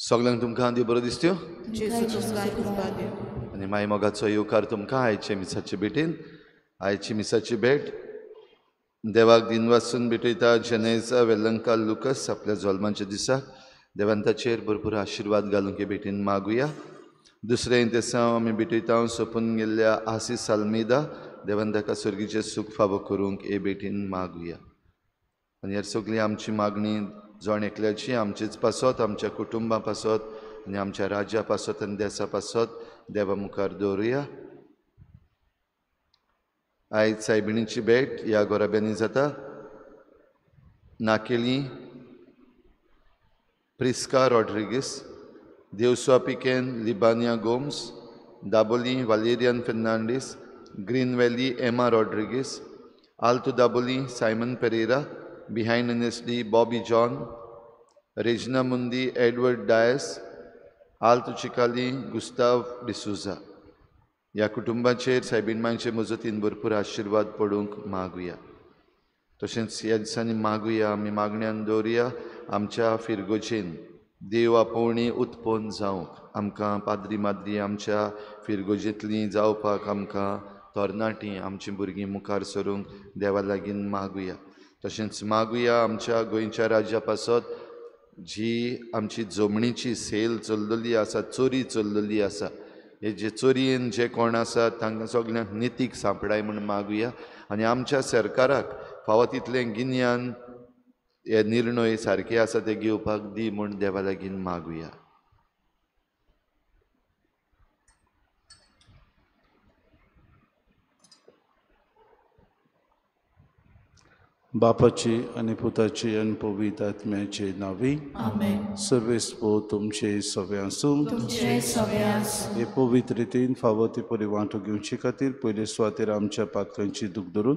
सगळ्यांक तुमकां देव बरो दिसत्यो आनी माय मोगाचो येवकार तुमकां आयचे मिसाचे भेटेन. आयची मिसाची भेट देवाक दिनवासून भेटयता जेनेजा वेलंका लुकस आपल्या जल्माच्या दिसाक. देवान ताचेर भरपूर आशिर्वाद घालूंक हे भेटेन मागुया. दुसरें दिसा आमी भेटयता सोंपून गेल्ल्या आसीस आल्मेदा. देवान ताका सर्गीचें सूख फावो करूंक हे भेटेन मागुया. आनी ह्या सगळी आमची मागणी जण एकल्याची आमचीच पासत, आमच्या कुटुंबा पासत आनी आमच्या राज्या पासत आनी देशा पासत देवा मुखार दवरुया. आयज सायबिणीची भेट ह्या गोराब्यांनी जाता. नाकेली प्रिस्का रॉड्रिगीस, देवस्वापिकेन Libania Gomes, Dabolim Valerian Fernandes, Green Valley Emma Rodrigues, Alto Dabolim Simon Pereira, behind NSD Bobby John, रेजना मुंदी एडवर्ड डायस, आल्तो चिकाली गुस्ताव डिसुजा. ह्या कुटुंबाचेर सायबीणमांचे मजतीन भरपूर आशिर्वाद पडूंक मागुया. तशेंच ह्या दिसांनी मागुया आमी मागण्यान दवरुया आमच्या फिरगोचेन देव आपोवणी उत्पन्न जावंक, आमकां पाद्री माद्री आमच्या फिरगोजेंतलीं जावपाक आमकां तरणाटीं आमचीं भुरगीं मुखार सरूंक देवा लागीं मागुया. तशेंच मागुया आमच्या गोंयच्या राज्या पासत जी आमची जमणीची सेल चल्लेली आसा, चोरी चल्लेली आसा, हे जे चोरयेन जे कोण आसात तांकां सगळ्यांक नितीक सांपडाय म्हूण मागुया. आनी आमच्या सरकाराक फावो तितलें गिन्यान हे निर्णय सारके आसा ते घेवपाक दी म्हूण देवा लागीं मागुया. बापाची आनी पुताची आनी पवित्र आत्म्याचे नावी सर्वेस्पो तुमचे सगळे आसूं. हे पवित्र रितीन फावो ती परी वांटो घेवचे खातीर पयले सुवातेर आमच्या पातकांची दूख धरून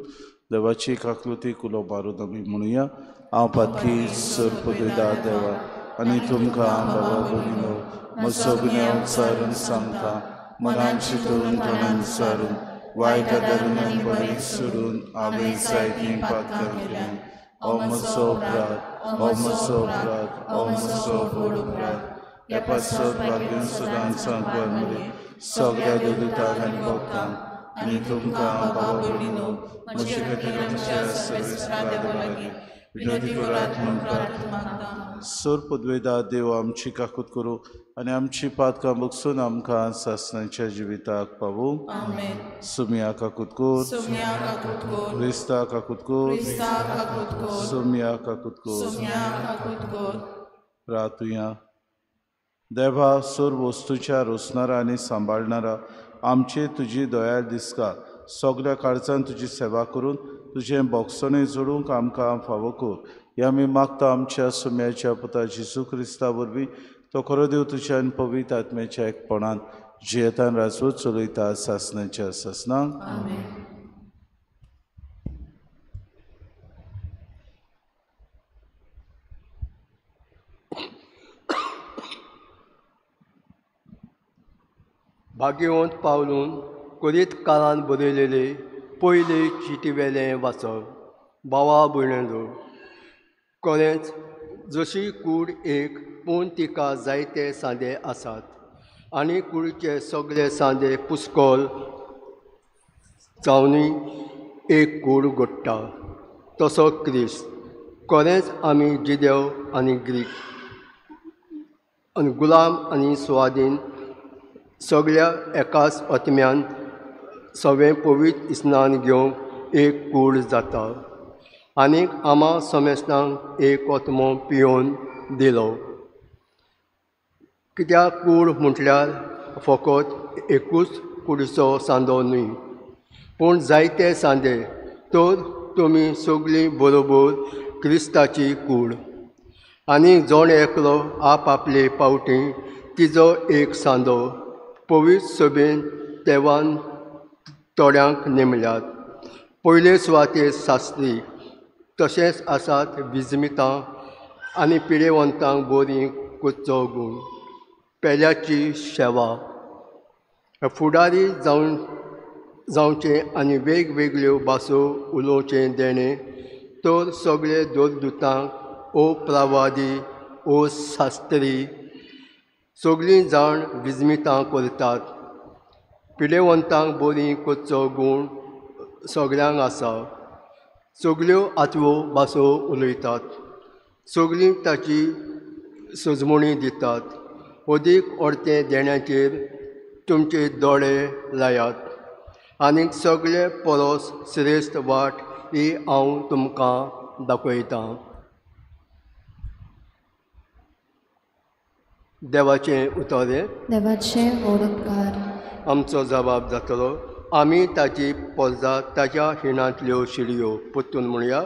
देवाची काकलुती कुलो मारून आमी म्हणुया. हांव पातकी सर्पदा देवा आनी तुमकां बाबा भगिनो म्हजो गुन्यांव विचारून सांगता. मनान चिंतून तोंडान विचारून वायट धर्मान बरें सोडून हांवें जायतीं पातकां केलीं. हो म्हजो अपराध, हो म्हजो अपराध, हो म्हजो व्हड अपराध. ह्या पासत लागून सदांच सांगपाक मरे सगळ्या देवतांक आनी भक्तांक आनी तुमकां बाबा भगिनो म्हजे खातीर आमच्या सर्वेस्परा देवा लागीं विनंती करात म्हूण प्रार्थना. सोर पदवेदा देव आमची काकूत करूं आनी आमची पातकां बगसून आमकां सासणाच्या जिविताक पावूं. सुमिया काकूत कोर, क्रिस्ता काकूत कोर, सुमिया काकूत कोर. प्रार्थुया. देवा सोर वस्तूच्या रोसणारा आनी सांबाळणारा आमचे तुजी दयाळ दिसका सगळ्या काळजान तुजी सेवा करून तुजें बोगसणें जोडूंक आमकां फावो कर. हे आमी मागता आमच्या सुम्याच्या पुता जेजू क्रिस्ता वरवीं. तो खरो देव तुज्या आनी पवित्र आत्म्याच्या एकपणान जियेतान राजवत चलयता सासणाच्या सासणांक. भाग्यवंत पावलून कोरीत काळान बरयलेले पयले चिटीवेलें वाचप. भावा भयणांनो, खरेंच जशी कूड एक पूण तिका जायते सांदे आसात आनी कुडीचे सगळे सांदे पुस्कोल जावनी एक कूड घडटा, तसो क्रिस्त. खरेंच आमी जिदेव आनी ग्रीक आनी गुलाम आनी स्वाधीन सगळ्या एकाच आत्म्यान सगळें पवित्र स्नान घेवंक एक कूड जाता आनीक आमा समेस्तांक एक आत्मो पियोन दिलो. कित्याक कूड म्हटल्यार फकत एकूच कुडीचो सांदो न्हय, पूण जायते सांदे, तर तुमी सगळीं बरोबर क्रिस्ताची कूड. आनी जोण एकलो आपले पावटी तिजो एक सांदो पवित्र सभेन देवान थोड्यांक नेमल्यात. पयले सुवातेर शास्त्री, तशेंच आसात विजमितां आनी पिडेवंतांक बरी करचो गूण, पेल्याची सेवा, फुडारी जावचें आनी वेगवेगळ्यो भासो उलोवचें देणें, तर सगळे दोरदूतांक ओ प्रवादी ओ शास्त्री, सगळीं जाण विजमितां करतात. पिडेवंतांक बरी करचो गूण सगळ्यांक आसा. सगळ्यो आत्वो भासो उलयतात, सगळीं ताची सजमणी दितात. अदीक व्हडते देण्याचेर तुमचे दोळे लायात, आनीक सगळे परस श्रेश्ठ वाट ही हांव तुमकां दाखयतां. देवाचें उतोरें. देवाचें ओडकार. आमचो जबाब जातलो, आमी ताची पोरजां ताच्या हिणांतल्यो शिडयो. परतून म्हणया,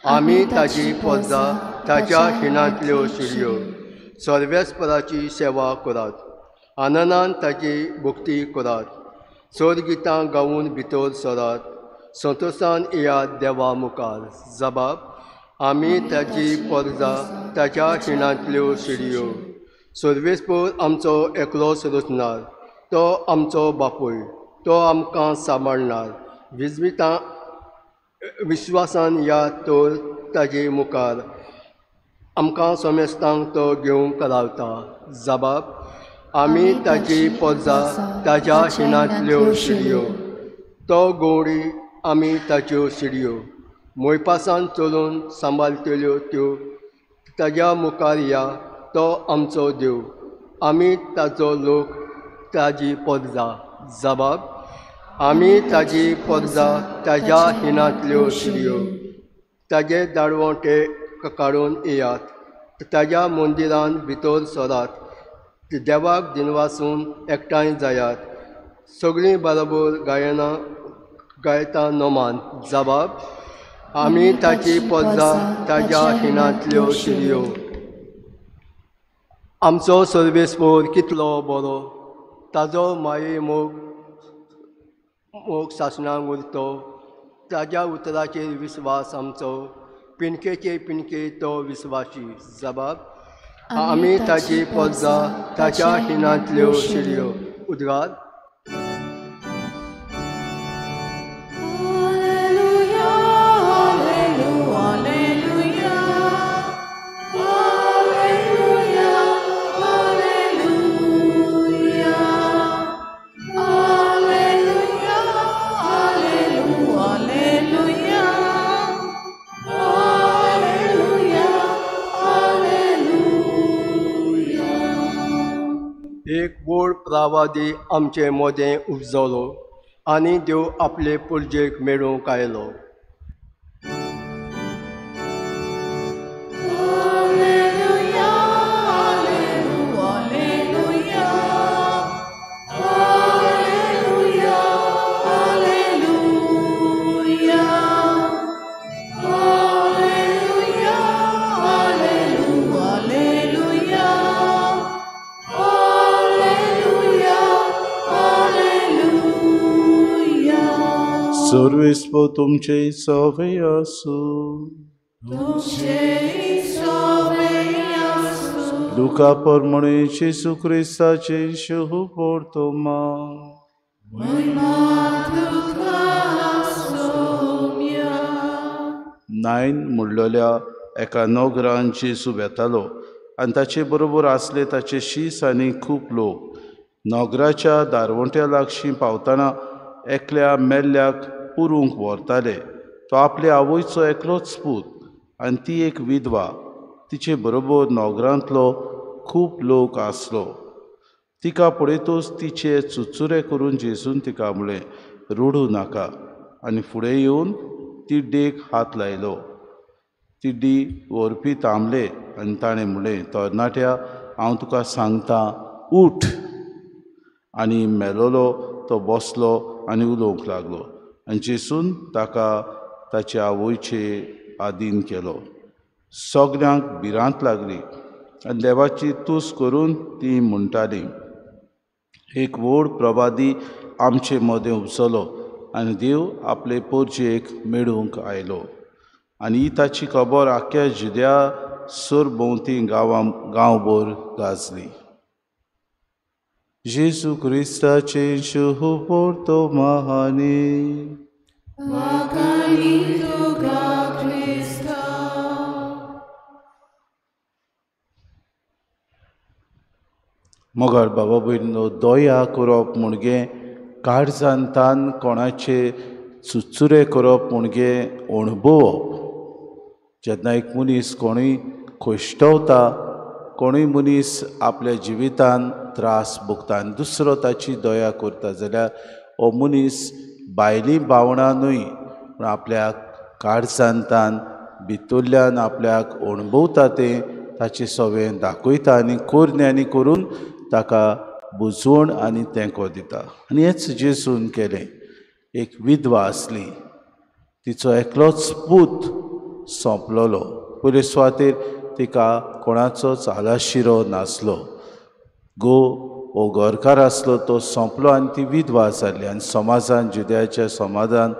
आमी ताची पोरजां ताच्या हिणांतल्यो शिडयो. सर्वेस्पराची सेवा करात, आनंदान ताची भक्ती करात. सर्गितां गावून भितर सरात, संतोशान येयात देवा मुखार. जबाब, आमी ताची पोरजां ताच्या हिणांतल्यो शिडयो. सर्वेस्पर आमचो एकलोच रचणार, तो आमचो बापूय, तो आमकां सांबाळणार. विजमितां विश्वासान या तर ताजे मुखार, आमकां सोमेस्तांक तो घेवंक रावता. जबाब, आमी ताची पोरजां ताच्या हिणांतल्यो शिडयो. तो गवडी, आमी ताच्यो शिडयो. मोयपासान चलून सांबाळटल्यो त्यो ताज्या मुखार या, तो आमचो देव, आमी ताचो लोक, ताजी पोरजां. जबाब, आमी ताजी पोरजां ताज्या हिणांतल्यो शिडयो. ताजे दाडवोटे काडून येयात, ताज्या मंदिरान भितर सरात. देवाक दिनवासून एकठांय जायात, सगळीं बरोबर गायनां गायता नोमान. जबाब, आमी ताची पोरजां ताज्या हिणांतल्यो शिडयो. आमचो सर्वेस्पर कितलो बरो, ताजो माये मोग सासणांक उरतो. ताज्या उतराचेर विस्वास आमचो, पिणकेचे पिणके तो विस्वासी. जबाब, आमी ताची पोरजां ताच्या हिणांतल्यो शिडयो. उद्गार. एक व्हड प्रवादी आमचे मोदें उपजलो, आनी देव आपले पुर्जेक मेळूंक आयलो. सर्वेस्पर तुमचे सवे आसूं. लुका परमणे येशू क्रिस्ताचे शुभ पोर्तोमा. नायन म्हणलेल्या एका नोगरान जेजू वेतालो, आनी ताचे बरोबर आसले ताचे शीस आनी खूब लोक. नोगराच्या दारवंट्या लागशीं पावतना एकल्या मेल्ल्याक पुरूंक व्हरताले. तो आपले आवयचो एकलोच पूत, आनी ती एक विधवा. तिचे बरोबर नोगरांतलो खूब लोक आसलो. तिका पळयतूच तिचे चुचुरे करून जेजून तिका म्हळें, रडूं नाका. आनी फुडें येवन तिड्डेक हात लायलो. तिड्डी व्हरपी थांबले आनी ताणें म्हळें, तरणाट्या, हांव तुका सांगतां, उठ. आनी मेलोलो तो बसलो आनी उलोवंक लागलो आनी जेसून ताका ताच्या आवयचे आदीन केलो. सगळ्यांक भिरांत लागली आनी देवाची तुस करून ती म्हणटाली, एक व्हड प्रभादी आमचे मदें उपसलो आनी देव आपले पोरजेक मेळूंक आयलो. आनी ही ताची खबर आख्या जुद्या सरभोंवती गांवभर गाजली. जेजू क्रिस्ताचे शुभ पोर्तो महानी मोगाळ बाबा भयणीनो, दया करप म्हणजे काळजांतान कोणाचे चुचुरे करप म्हणजे अणभवप. जेन्ना एक मनीस कोणूय खोश्टवता, कोणूय मनीस आपल्या जिवितान त्रास भोगता आनी दुसरो ताची दया करता जाल्यार हो मनीस भायली भावनांनूय आपल्याक काळजांतान भितरल्यान आपल्याक अणभवता तें ताचें सगळें दाखयता आनी कोरण्यांनी करून ताका बुजवण आनी तेंको दिता. आनी हेंच जेजून केलें. एक विधवा आसली, तिचो एकलोच पूत सोंपलोलो. पयले सुवातेर तिका कोणाचोच आलाशिरो नासलो. हो घरकार आसलो तो सोंपलो आनी ती विधवा जाली. आनी समाजान, जुद्याच्या समाजान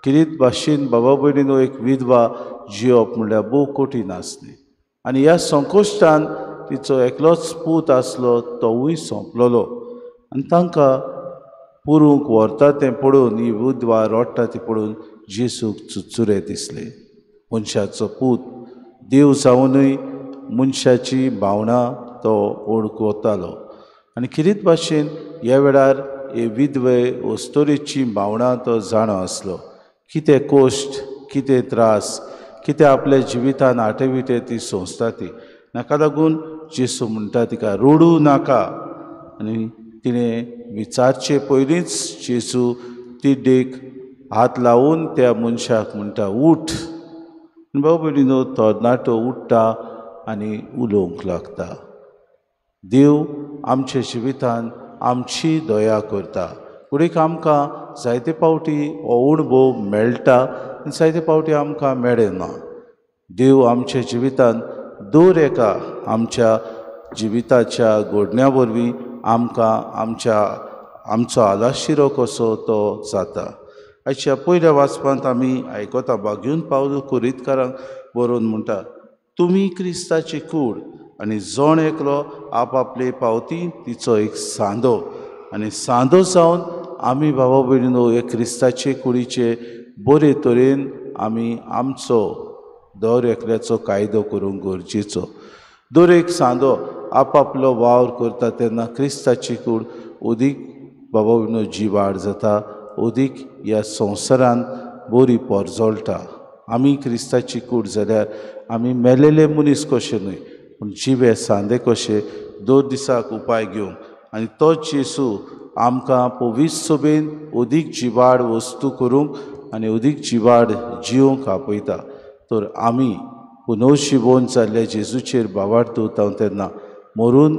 कितें भाशेन बाबा भयणीनो एक विधवा जियोप म्हणल्यार भोव कठीण आसलें. आनी ह्या संकोश्टान तिचो एकलोच पूत आसलो तोवूय सोंपलोलो. आनी तांकां पुरूंक व्हरता तें पळोवन, ही विधवा रडटा ती पळोवन जेसूक चुचुरे दिसले. मनशाचो पूत देव जावनूय मनशाची भावना तो ओळखतालो. आनी कितें भाशेन ह्या वेळार हे विधवे वस्तोरेची भावना तो जाणो आसलो. कितें कोश्ट, कितें त्रास, कितें आपल्या जिवितान आटेविटे ती सोंसता ती. नाका लागून जेसू म्हणटा तिका रडूं नाका. आनी तिणें विचारचे पयलींच जेसू तिड्डेक हात लावून त्या मनशाक म्हणटा, उठ. बाबा भयणीनो, तरणाटो उठ्ठा आनी उलोवंक लागता. देव आमच्या जिवितान आमची दया करता. फुडें आमकां जायते फावटी हो अणभव मेळटा आनी जायते फावटी आमकां मेळना. देव आमच्या जिवितान दर एका आमच्या जिविताच्या घडण्या वरवीं आमकां आमचो आलाशिरो कसो तो जाता. आयच्या पयल्या वाचपांत आमी आयकता, बागेवन पावलो कुरीतकारांक बरोवन म्हणटा, तुमी क्रिस्ताची कूड आनी जण एकलो आपआपले पावती तिचो एक सांदो. आनी सांदो जावन आमी बाबा भयणीनो हे क्रिस्ताचे कुडीचे बरे तरेन आमी आमचो दर एकल्याचो कायदो करूंक गरजेचो. दर एक सांदो आपआपलो वावर करता तेन्ना क्रिस्ताची कूड ओदीक बाबा भयणीनो जिवाड जाता, ओदीक ह्या संवसारांत बरी परजळटा. आमी क्रिस्ताची कूड जाल्यार आमी मेलेले मनीस कशे न्हय, पूण जिवे सांदे कशे दर दिसाक उपाय घेवंक आनी तोच जेसू आमकां पवित्र सभेन ओदीक जिवाड वस्तू करूंक आनी ओदीक जिवाड जिवंक आपयता. तर आमी पुनर्जिवन जाल्ल्या जेजूचेर भावार्थ दवरता तेन्ना मरून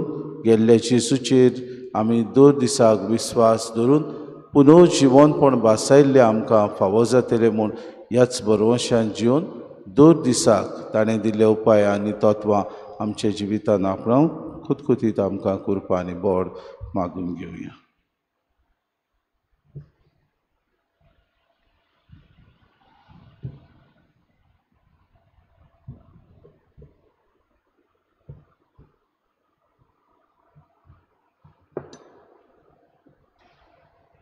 गेल्ल्या जेजूचेर आमी दर दिसाक विस्वास धरून पुनर्जिवनपण भासायिल्लें आमकां फावो जातलें म्हूण ह्याच बरवंशान जिवन दर दिसाक ताणें दिल्ल्या उपाय आनी तत्वां आमच्या जिवितान आपणावंक खुतखुतीत आमकां कृपा आनी बोड मागून घेवया.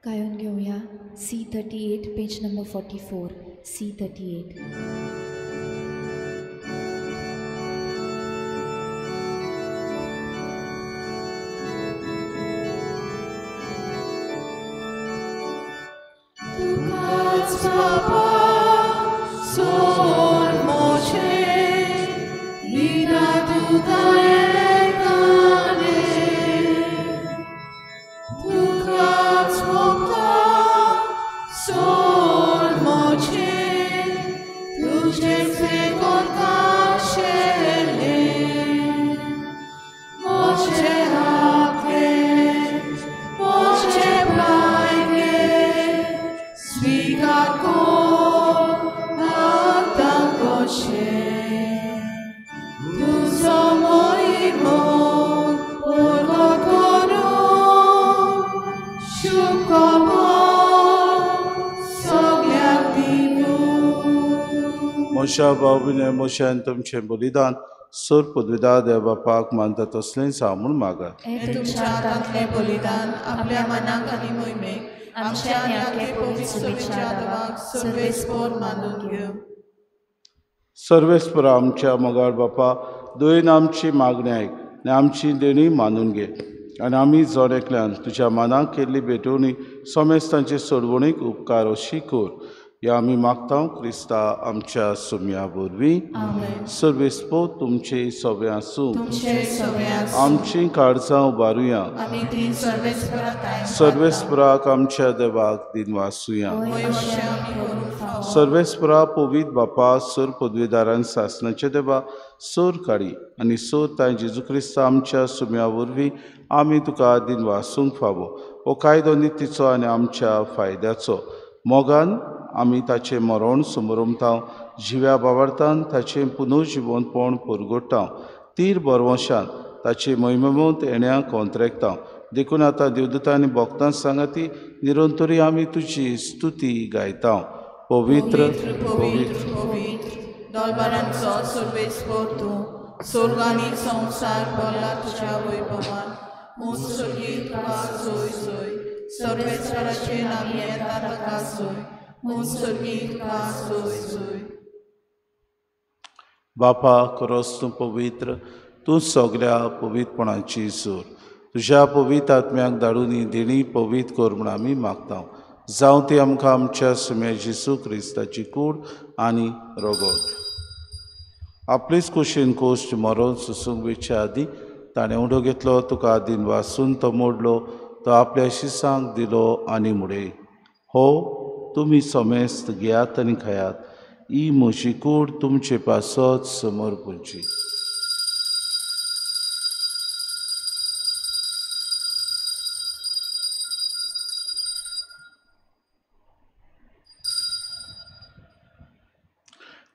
गायन घेऊया C38, page number 44. C38. Moche स्वीकार कर आता कशें तुजो महिमा प्रगट करून शुभ सगळ्यांक दिवूं. मोशा बाबीने मोशान तुमचें बलिदान सोर पदवीदार देव बापाक मानता तसलेंच हांव म्हूण मागात. हे तुमच्या हातांतलें बलिदान आपल्या मनाक आनी मोहिमेक आमच्या आनी आख्खे पवित्र सभेच्या देवाक सर्वेस्पर मानून घेवं. सर्वेस्पर आमच्या मोगाळ बापा दोन आमची मागणी आयक आनी आमची देणी मानून घे आनी आमी जोड एकल्यान तुज्या मनाक केल्ली भेटवणी सोमेस्तांचे सोडवणीक उपकार अशी कर. या आमी मागता क्रिस्ता आमच्या सुम्या वरवीं. सर्वेस्पर तुमचे सवे आसूं. आमची काळजां उबारुया. सर्वेस्पराक आमच्या देवाक दिनवासुया. सर्वेस्परा पवित्र बापा सोर पदवीदारान सासणाचे देवा सोर काडी आनी सोर ताय जेजू क्रिस्ता आमच्या सुम्या वरवीं आमी तुका दिनवासूंक फावो. हो कायदो नितीचो आनी आमच्या फायद्याचो. मोगान आमी ताचें मरण समरमतांव जिव्या बाबार्थान ताचें पुनर्जिवनपण परगट्टांव तीर बरवशान ताचे महिमेमोत येण्याक कोंतरेकतांव. देखून आतां देवदूतां आनी भक्तां सांगाती निरंतरी आमी तुजी स्तुती गायतांव. पवित्र पवित्र पवित्र दोलबारांचो सर्वेस्पर तूं स्वर्गांनी संवसार भरला तुज्या वैभवान. मुसर्गी तुका सोय सोय सर्वेस्पराचें नाम येता ताका सोय. मुसर्गी तुका सोय सोय. बापा खरोच तूं पवित्र. तूं सगळ्या पवित्रपणाची सूर. तुज्या पवित्र आत्म्याक धाडून देणी पवित्र कर म्हूण आमी मागतांव. जावं ती आमकां आमच्या सुम्या जेजू क्रिस्ताची कूड आनी रगत. आपलीच कुशीन कोश्ट मरून सुसूंक वेच्या आदीं ताणें उडो घेतलो तुका दिन वासून तो मोडलो तो आपल्या शिसांक दिलो आनी मुडे. हो तुमी समेस्त घेयात आनी खायात. ही म्हजी कूड तुमचे पासत समर्पणची.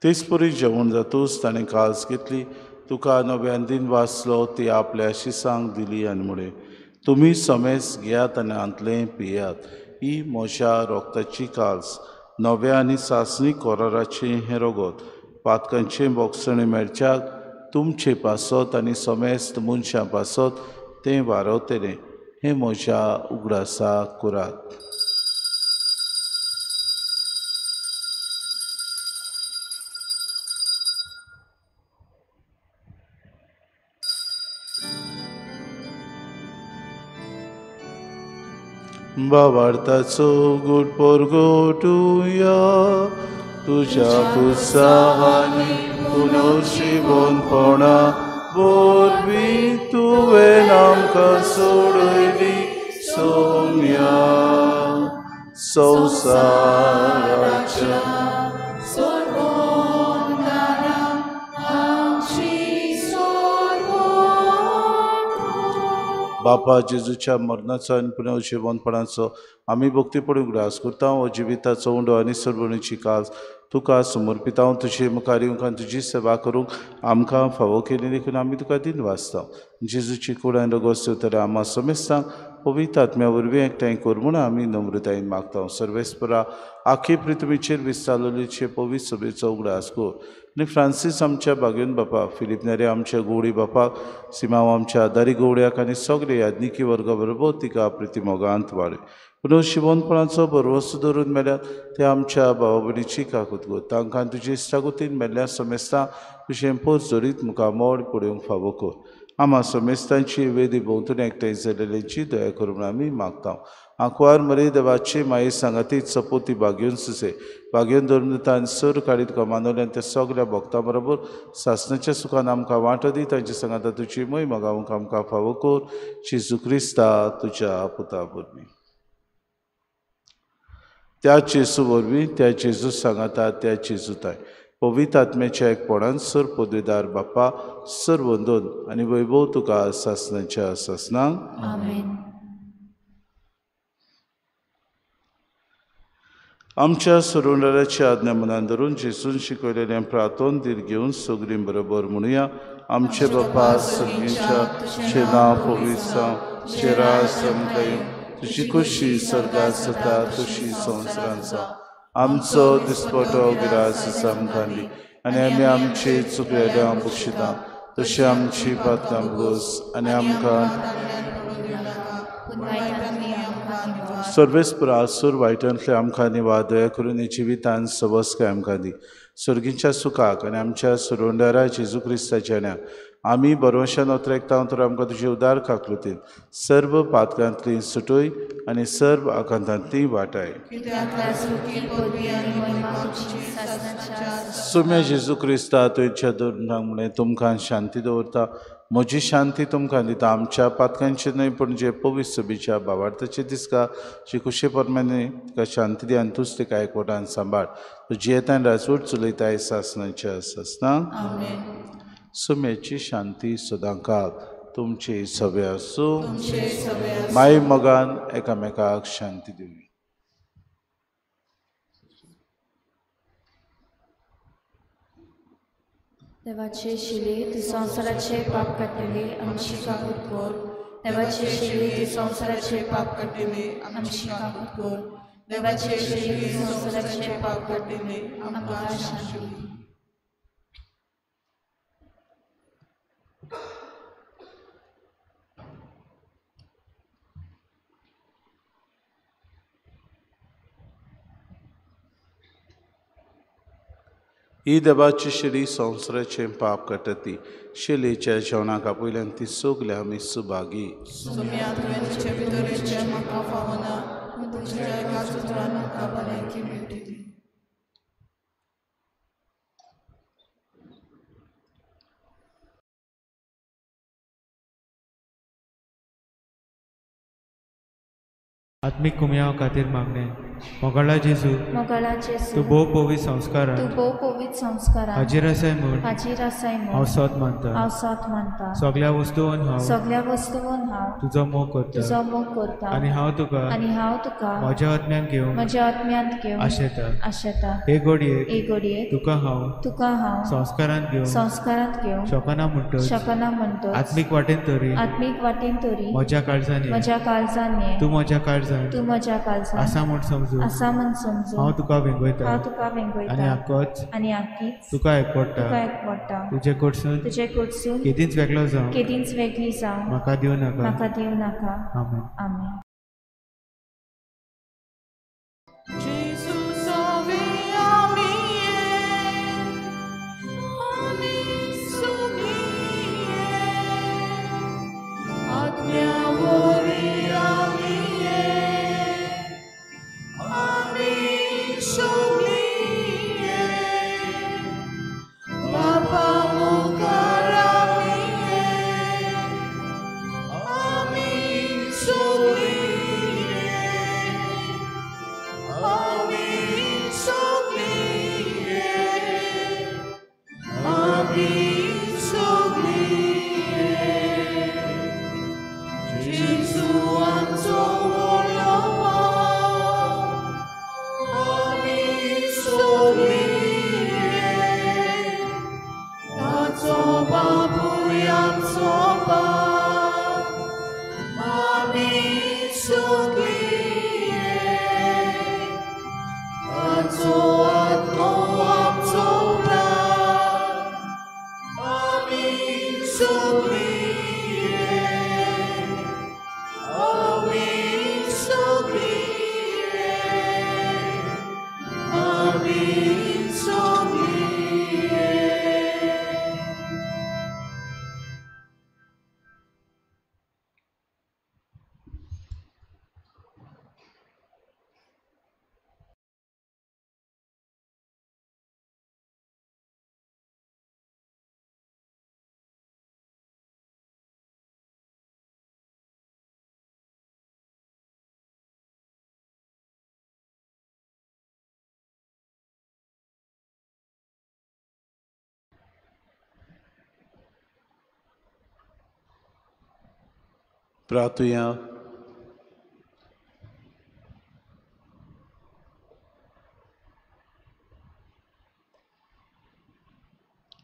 तेच परी जेवण जातूच ताणें कास घेतली तुका नव्यान दिन वाचलो ती आपल्या शिसांक दिली आनी मुळे तुमी समेस्त घेयात आनी आंतलें पियात. ही म्हज्या रोगताची काल्स नव्या आनी सासणी कोराराचें हें रगत पातकांचें बोगसणें मेळच्याक तुमचे पासत आनी समेस्त मनशां पासत तें वारवतलें. हें म्हज्या उगडासाक करात. भावार्थाचो गोड परगटुया तुज्या उत्साहानी पुनर्जीवनपणा वरवीं तुवें आमकां सोडयली सोम्या संवसाराच्या बापा जेजूच्या मरणाचो आनी पुनर्जीवनपणाचो आमी भक्तीपणून उगडास करता. हो जिविताचो उंडो आनी सरभणीची कास तुका समर्पिता. तुजे मुखार येवंक आनी तुजी सेवा करूंक आमकां फावो केली देखून आमी तुका दिन वाचता. जेजूची कूड आनी रगत उतरां आम्हा समेस्तांक पवित्र आत्म्या वरवीं एकठांय कर म्हूण आमी नम्रतायेन मागता. सर्वेस्परा आख्खे पृथ्वीचेर विस्तारलेचे पवित्र सभेचो उगडास कर. आनी फ्रांसीस आमच्या बागेन बापा फिलीप नेरे आमच्या गवळी बापाक सिमांव आमच्या दारी गवळ्याक आनी सगळे याज्ञिकी वर्गा बरोबर तिका प्रितीमोगांत वाडय. पुनर्जीवनपणाचो बरवस्तू धरून मेल्यात ते आमच्या भावा भयणीची काकूत कर. तांकां तुजे इश्टागुतीन मेल्ल्या समेस्तांक तुजें पोस जोरीत मुखामोड पडोवंक फावो कर. आम्हा समेस्तांची वेदी भोंवतून एकठांय जालेल्यांची दया कर म्हूण आमी मागता. आंकवार मरे देवाची माये सांगाती चपोती बागेवन सुसे बागेवन धरून दिता आनी सर काडी तुका मानवल्यान त्या सगळ्या भक्तां बरोबर सासणाच्या सुखान आमकां वांटो दी. तांची सांगाता तुजी महिमा गावंक आमकां फावो कर. जेजू क्रिस्ता तुज्या पुता वरवीं. त्या जेजू वरवीं त्या जेजू सांगाता त्या जेजूताय पवित्र आत्म्याच्या एकपणान सर पदवीदार बापा सर वंदन आनी वैभव तुका सासणाच्या सासणांक. आमच्या सुरुंडाराची आज्ञा मनान धरून जेसून शिकवलेलें प्रार्थोन दीर घेवन सगळीं बरोबर म्हणुया. आमचे बाप्पा सगळींच्या तुझें नांव पवित्र जावं, तुझें राज आमकां तुजी खुशी स्वर्गांत जाता तशी संवसारांत जावं. आमचो दिसपटो गिरास आमकां दी आनी आमी आमची चुकलेल्यांक बक्षिता तशी आमची पातकां भोस आनी आमकां सर्वेस्परा सूर वायटांतले आमकां निवाद दया करून जिवितान सवस्काय आमकां दी. सर्गीच्या सुखाक आनी आमच्या सुरोंडारा जेजू क्रिस्ताच्या आमी बरोवशान उतरेकता तर आमकां तुजे उदार काकलुतीन सर्व पातकांतली सुटोय आनी सर्व आकांतांतली वाटाय. सुम्या जेजू क्रिस्ता तुमच्या दोनांक तुमकां शांती दवरता. म्हजी शांती तुमकां दिता. आमच्या पातकांचे न्हय पूण जे पवित्र सभेच्या भावार्थाचे दिसका जी खुशी परमाने तिका शांती दी आनी तूंच तिका एकवटान सांबाळ. तुजी येतान राजवट चलयताय सासणाच्या सासना. सुम्याची शांती सदांकाक तुमचे सवे आसूं. माय मोगान एकामेकाक शांती दिवं. देवाचे शिले तू संसाराचे पाप काटिले आमची काकूट कर. देवाचे शिले तू संसाराचे पाप काटिले आमची काकूट कर. देवाचे शिले तू संसाराचे पाप काटिले आमकां शांती दी. ही देवाची शिडी संवसाराचे पाप काटती. शिलेच्या जेवणाक पयल्यान ती सगल्या आमी सुभागी. आत्मिक कुमया खातीर मागणे. मोगाळा जेजू तूं भोव पवित्र संस्कारान हाजीर आसाय म्हूण हांव सत मानता. सगळ्या वस्तूंवन हांव तुजो मोग करता आनी हांव तुका म्हज्या आत्म्यांत घेवन आशेता. हे घडयेक तुका हांव संस्कारांत घेवन शकना म्हणटच आत्मीक वाटेन तरी म्हज्या काळजांनी तूं म्हज्या काळजांत आसा म्हूण समजून हांव तुका वेंगयता आनी आख्खीच तुका एकवडटा. तुजे कडसून केदींच वेगळी जावं म्हाका दिवं नाका. आमेन. प्रार्थुया.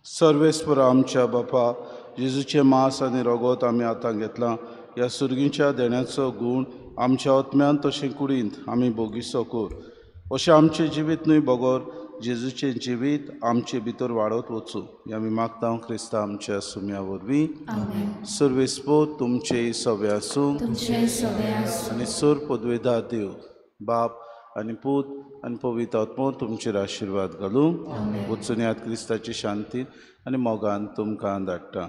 सर्वेस्पर आमच्या बापा, जेजूचे मांस आनी रगत आमी आतां घेतलां. ह्या सुरगीच्या देण्याचो गूण आमच्या आत्म्यान तशें कुडींत आमी भोगिसो कर. अशें आमचें जिवीत न्हय बगोर जेजूचें जिवीत आमचे भितर वाडत वचूं. हें आमी मागता क्रिस्ता आमच्या सुम्या वरवीं. सर्वेस्पर तुमचे सवे आसूं आनी सर पदवेदार देव बाप आनी पूत आनी पवित्र आत्मो तुमचेर आशिर्वाद घालूं. वचून यात क्रिस्ताची शांतीन आनी मोगान तुमकां धाडटा.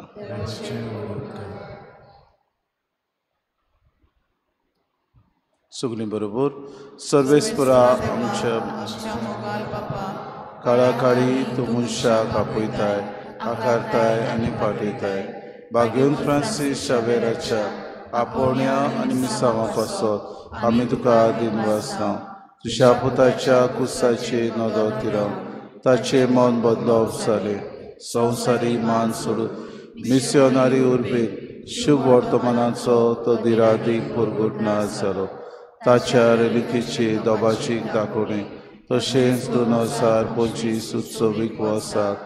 सगळीं बरोबर. सर्वेस्परा आमच्या काळा काळी तूं मनशाक आपयताय, आकारताय आनी पाटयताय. भाग्योन फ्रांसीस शावेराच्या आपोवण्या आनी मिसांवां पासत आमी तुका दिनवासना. तुज्या पुताच्या कुसाचे नदर तिराव ताचें मन बदलप जालें. संवसारी मान सोडून मिस्योनारी उर्बेक शुभ वर्तमानाचो तो दिरादीक परगटना जालो. ताच्या रेलिकेचे दोबाचीक दाखोवणें तशेंच 2025 उत्सवीक वर्साक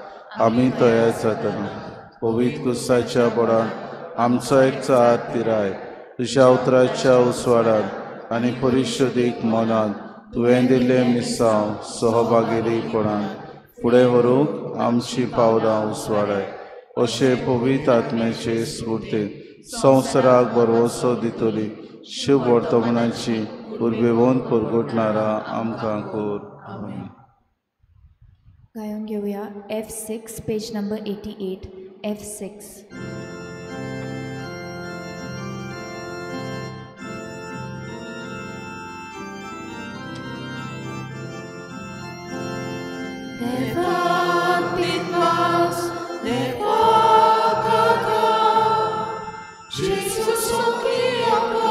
आमी तयार जातना पवित्र कुसाच्या बोडान आमचो एक चार पिराय तुज्या उतराच्या उसवाडान आनी परिशोधीक मनान तुवें दिल्लें मिसांव सहभागिरीपणान फुडें व्हरूंक आमची पावलां उसवाडाय. अशें पवित्र आत्म्याचे स्फूर्तेन संवसाराक बरवसो दितली शुभ वर्तमानाची उर्बेवंत परगटणारा आमकां कर. गायन घेऊया F6 page number 88. F6. Jesus, o que é a